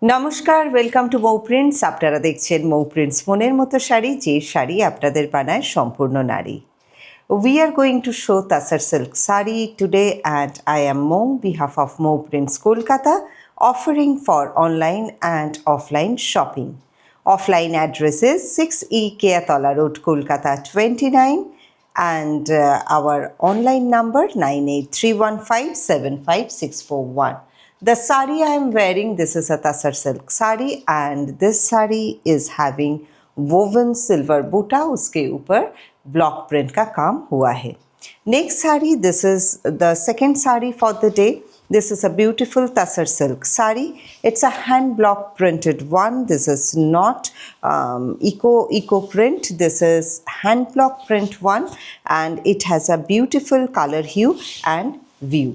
নমস্কার, welcome to Mou prints. আপনারা দেখছেন মৌ প্রিন্টস মনের মতো শাড়ি, যে শাড়ি আপনাদের বানায় সম্পূর্ণ নারী। We are going to show Tasar silk sari today, and I am Mo, behalf of Mo Prints Kolkata, offering for online and offline shopping. Offline address is 6E Keatola Road, Kolkata 29, and our online number 9831575641. The sari I am wearing, this is a Tasar silk sari, and this sari is having woven silver butta, उसके ऊपर block print का काम हुआ है. Next sari, this is the second sari for the day. This is a beautiful Tasar silk sari. It's a hand block printed one. This is not eco print. This is hand block print one, and it has a beautiful color hue and view.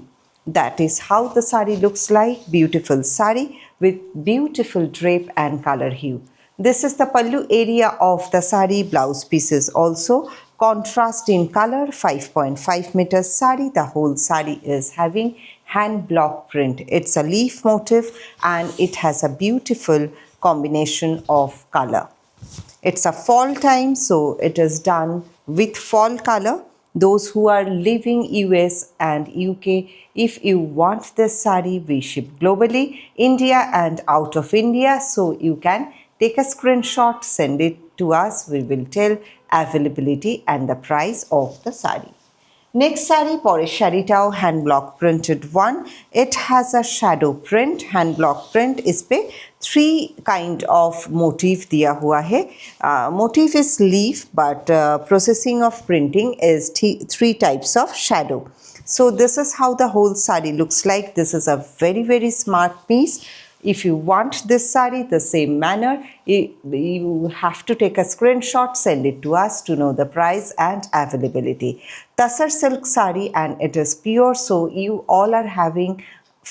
That is how the sari looks like. Beautiful sari with beautiful drape and color hue. This is the pallu area of the sari. Blouse pieces also contrast in color. 5.5 meters sari. The whole sari is having hand block print. It's a leaf motif and it has a beautiful combination of color. It's a fall time, so it is done with fall color. Those who are living US and UK, if you want this sari, we ship globally, India and out of India, so you can take a screenshot, send it to us. We will tell availability and the price of the sari. Next sari, পরের শাড়িটাও hand block printed one. It has a shadow print. Hand block print इस पे 3 kind of motif दिया हुआ है. Motif is leaf, but processing of printing is 3 types of shadow. So this is how the whole sari looks like. This is a very smart piece. If you want this sari the same manner, you have to take a screenshot, send it to us to know the price and availability. Tasar silk sari, and it is pure, so you all are having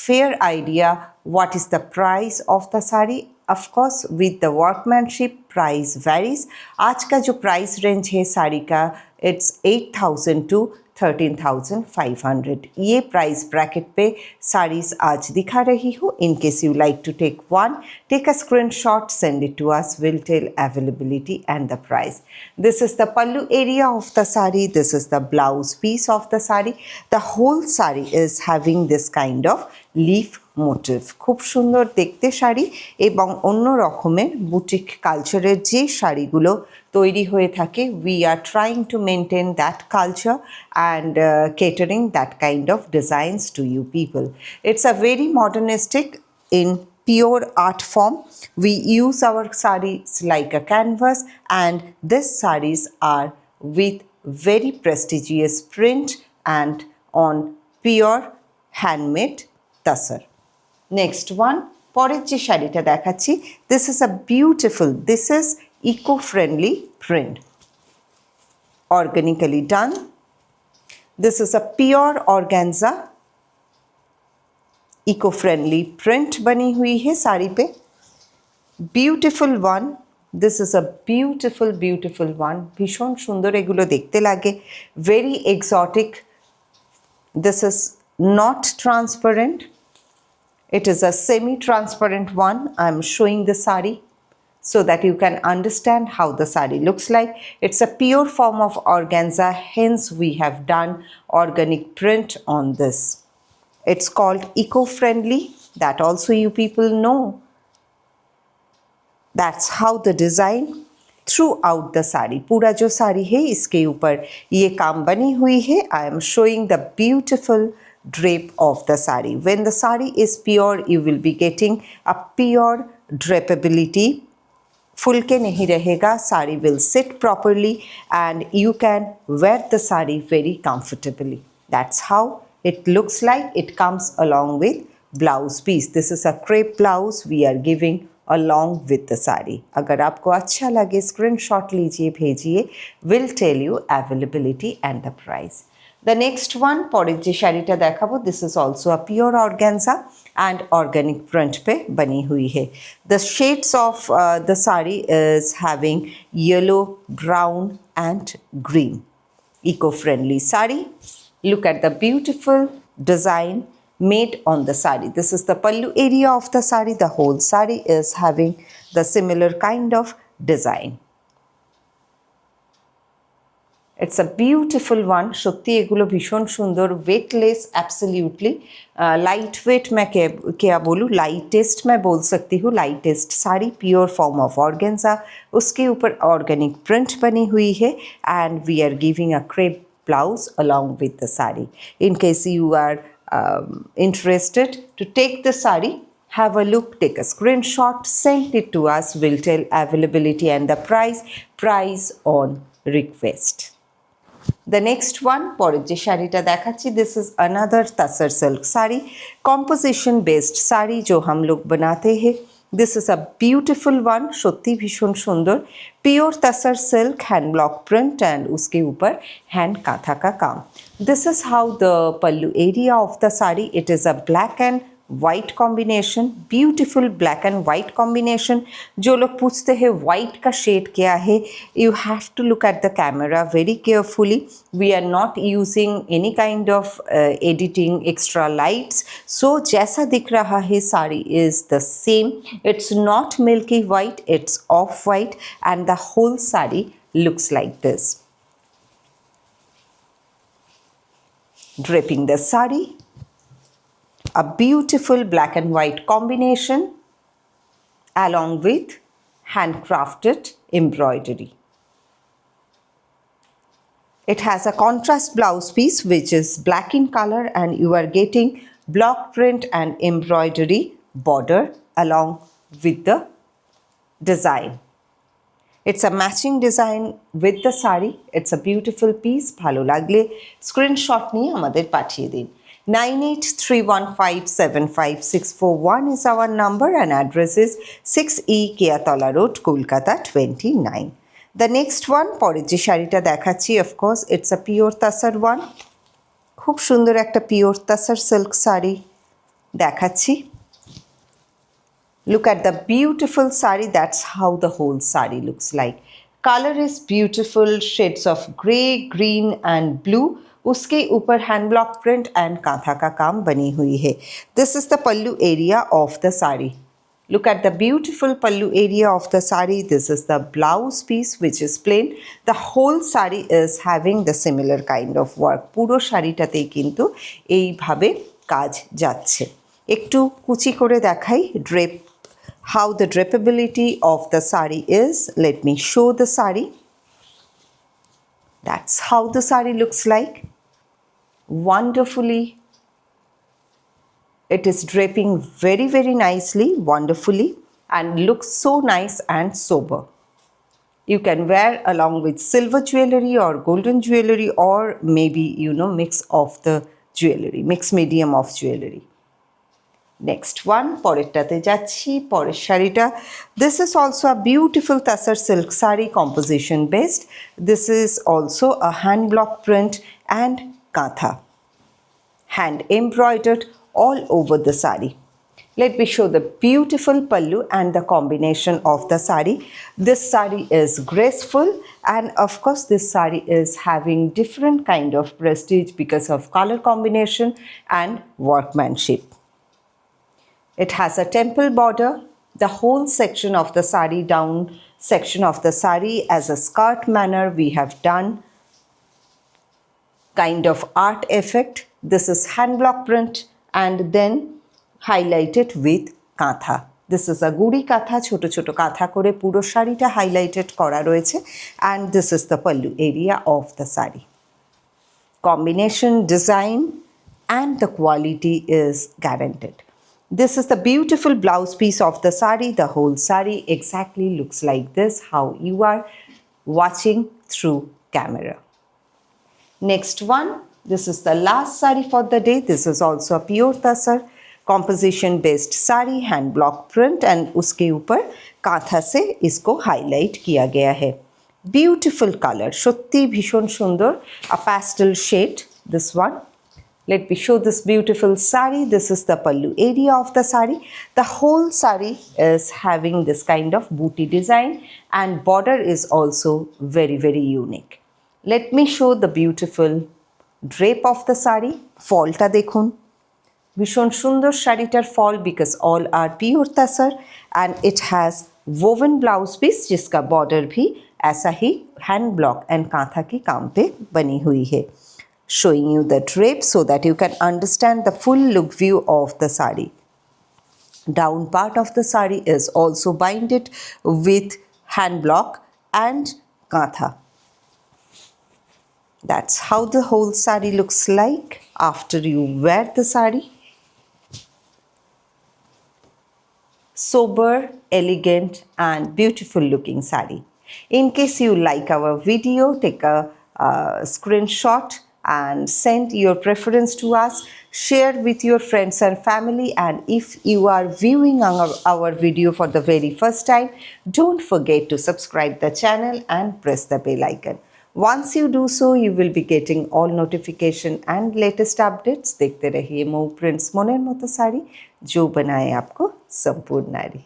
fair idea what is the price of the sari. Of course, with the workmanship, price varies. आज का जो price range है साड़ी का, it's 8,000 to 13,500. ये price bracket पे साड़ीज आज दिखा रही हूँ. In case you like to take one, take a screenshot, send it to us. We'll tell availability and the price. This is the pallu area of the sari. This is the blouse piece of the sari. The whole sari is having this kind of leaf motif. খুব সুন্দর দেখতে শাড়ি এবং অন্য রকমের boutique কালচারের যে শাড়িগুলো তৈরি হয়ে থাকে, we are trying to maintain that culture and catering that kind of designs to you people. It's a very modernistic in pure art form. We use our saris like a canvas, and these saris are with very prestigious print and on pure handmade tasar. Next one, পরের যে শাড়িটা দেখাচ্ছি, this is a beautiful, this is eco-friendly print, organically done. This is a pure organza, eco-friendly print बनी हुई है साड़ी पे. Beautiful one. This is a beautiful one. ভীষণ সুন্দর এগুলো দেখতে লাগে. Very exotic. This is not transparent. It is a semi-transparent one. I am showing the sari so that you can understand how the sari looks like. It's a pure form of organza, hence we have done organic print on this. It's called eco-friendly. That also you people know. That's how the design throughout the sari. पूरा जो साड़ी है इसके ऊपर ये काम बनी हुई है. I am showing the beautiful drape of the sari. When the sari is pure, you will be getting a pure drapability. फुलके नहीं रहेगा. Sari will sit properly and you can wear the sari very comfortably. That's how it looks like. It comes along with blouse piece. This is a crepe blouse we are giving along with the sari. अगर आपको अच्छा लगे screenshot लीजिए, भेजिए. We'll tell you availability and the price. The next one, পরের যে শাড়িটা দেখাবো, this is also a pure organza and organic print पे बनी हुई है. The shades of the sari is having yellow, brown and green. Eco-friendly sari. Look at the beautiful design, made on the sari. This is the pallu area of the sari. The whole sari is having the similar kind of design. It's a beautiful one. সত্যি এগুলো ভীষণ সুন্দর, weightless absolutely light weight मैं क्या बोलूँ, lightest मैं बोल सकती हूँ, lightest sari, pure form of organza, उसके ऊपर ऑर्गेनिक प्रिंट बनी हुई है and we are giving a crepe blouse along with the sari. In case you are interested to take the sari, have a look, take a screenshot, send it to us. We'll tell availability and the price on request. The next one, পরের যে শাড়িটা দেখাচ্ছি, this is another tasar silk sari, composition based sari जो हम लोग बनाते हैं. This is a beautiful one, সত্যি ভীষণ সুন্দর, pure tasar silk, hand block print and उसके ऊपर hand काथा का काम. This is how the pallu area of the sari, it is a black and white combination, beautiful black and white combination. जो लोग पूछते हैं वाइट का शेड क्या है, you have to look at the camera very carefully. We are not using any kind of editing extra lights. सो जैसा दिख रहा है sari is the same. It's not milky white, it's of white and the whole sari looks like this. Draping the sari, a beautiful black and white combination along with handcrafted embroidery. It has a contrast blouse piece which is black in color and you are getting block print and embroidery border along with the design. It's a matching design with the sari. It's a beautiful piece. ভালো লাগলে screenshot নিয়ে আমাদের পাঠিয়ে দিন. 9831575641 is our number and address is 6E Keatala Road, Kolkata 29. The next one, পরের যে শাড়িটা দেখাচ্ছি, of course it's a pure তাসার one. খুব সুন্দর একটা পিওর তাসার সিল্ক শাড়ি দেখাচ্ছি. Look at the beautiful sari. That's how the whole sari looks like. Color is beautiful, shades of grey, green and blue. उसके ऊपर hand block print and kantha का काम बनी हुई है. This is the pallu area of the sari. Look at the beautiful pallu area of the sari. This is the blouse piece which is plain. The whole sari is having the similar kind of work. পুরো শাড়িটাতেই কিন্তু এইভাবে কাজ যাচ্ছে. একটু কুচি করে দেখাই drape. How the drapability of the sari is. Let me show the sari. That's how the sari looks like. Wonderfully. It is draping very, very nicely, wonderfully, and looks so nice and sober. You can wear along with silver jewelry or golden jewelry or maybe, mix of the jewelry, mix medium of jewelry. Next one, পরেরটাতে যাচ্ছি, পরের শাড়িটা. This is also a beautiful তাসার silk saree, composition based. This is also a hand block print and kantha, hand embroidered all over the saree. Let me show the beautiful pallu and the combination of the saree. This saree is graceful and of course this saree is having different kind of prestige because of color combination and workmanship. It has a temple border. The whole section of the sari, down section of the sari as a skirt manner we have done kind of art effect. This is hand block print and then highlighted with kantha. This is a guri katha, choto choto katha kore puro sharita highlighted kora royeche and this is the pallu area of the sari. Combination, design and the quality is guaranteed. This is the beautiful blouse piece of the sari. The whole sari exactly looks like this, how you are watching through camera. Next one, this is the last sari for the day. This is also a pure tasar, composition based sari, hand block print and uske upar kantha se isko highlight kiya gaya hai. Beautiful color, shotti bhishon sundor, a pastel shade, this one. Let me show this beautiful sari. This is the pallu area of the sari. The whole sari is having this kind of booty design and border is also very, very unique. Let me show the beautiful drape of the sari. Fall ta dekhun. ভীষণ সুন্দর শাড়িটার ফল because all are pure tasar and it has woven blouse piece जिसका border भी ऐसा ही hand block and kantha के काम पे बनी हुई है. Showing you the drape so that you can understand the full look view of the sari. Down part of the sari is also binded with hand block and kantha. That's how the whole sari looks like after you wear the sari. Sober, elegant and beautiful looking sari. In case you like our video, take a screenshot and send your preference to us. Share with your friends and family, and if you are viewing our video for the very first time, don't forget to subscribe the channel and press the bell icon. Once you do so, you will be getting all notification and latest updates. देखते रहिए Mau prints मोनेर मोतो sari जो बनाए आपको संपूर्ण नारी.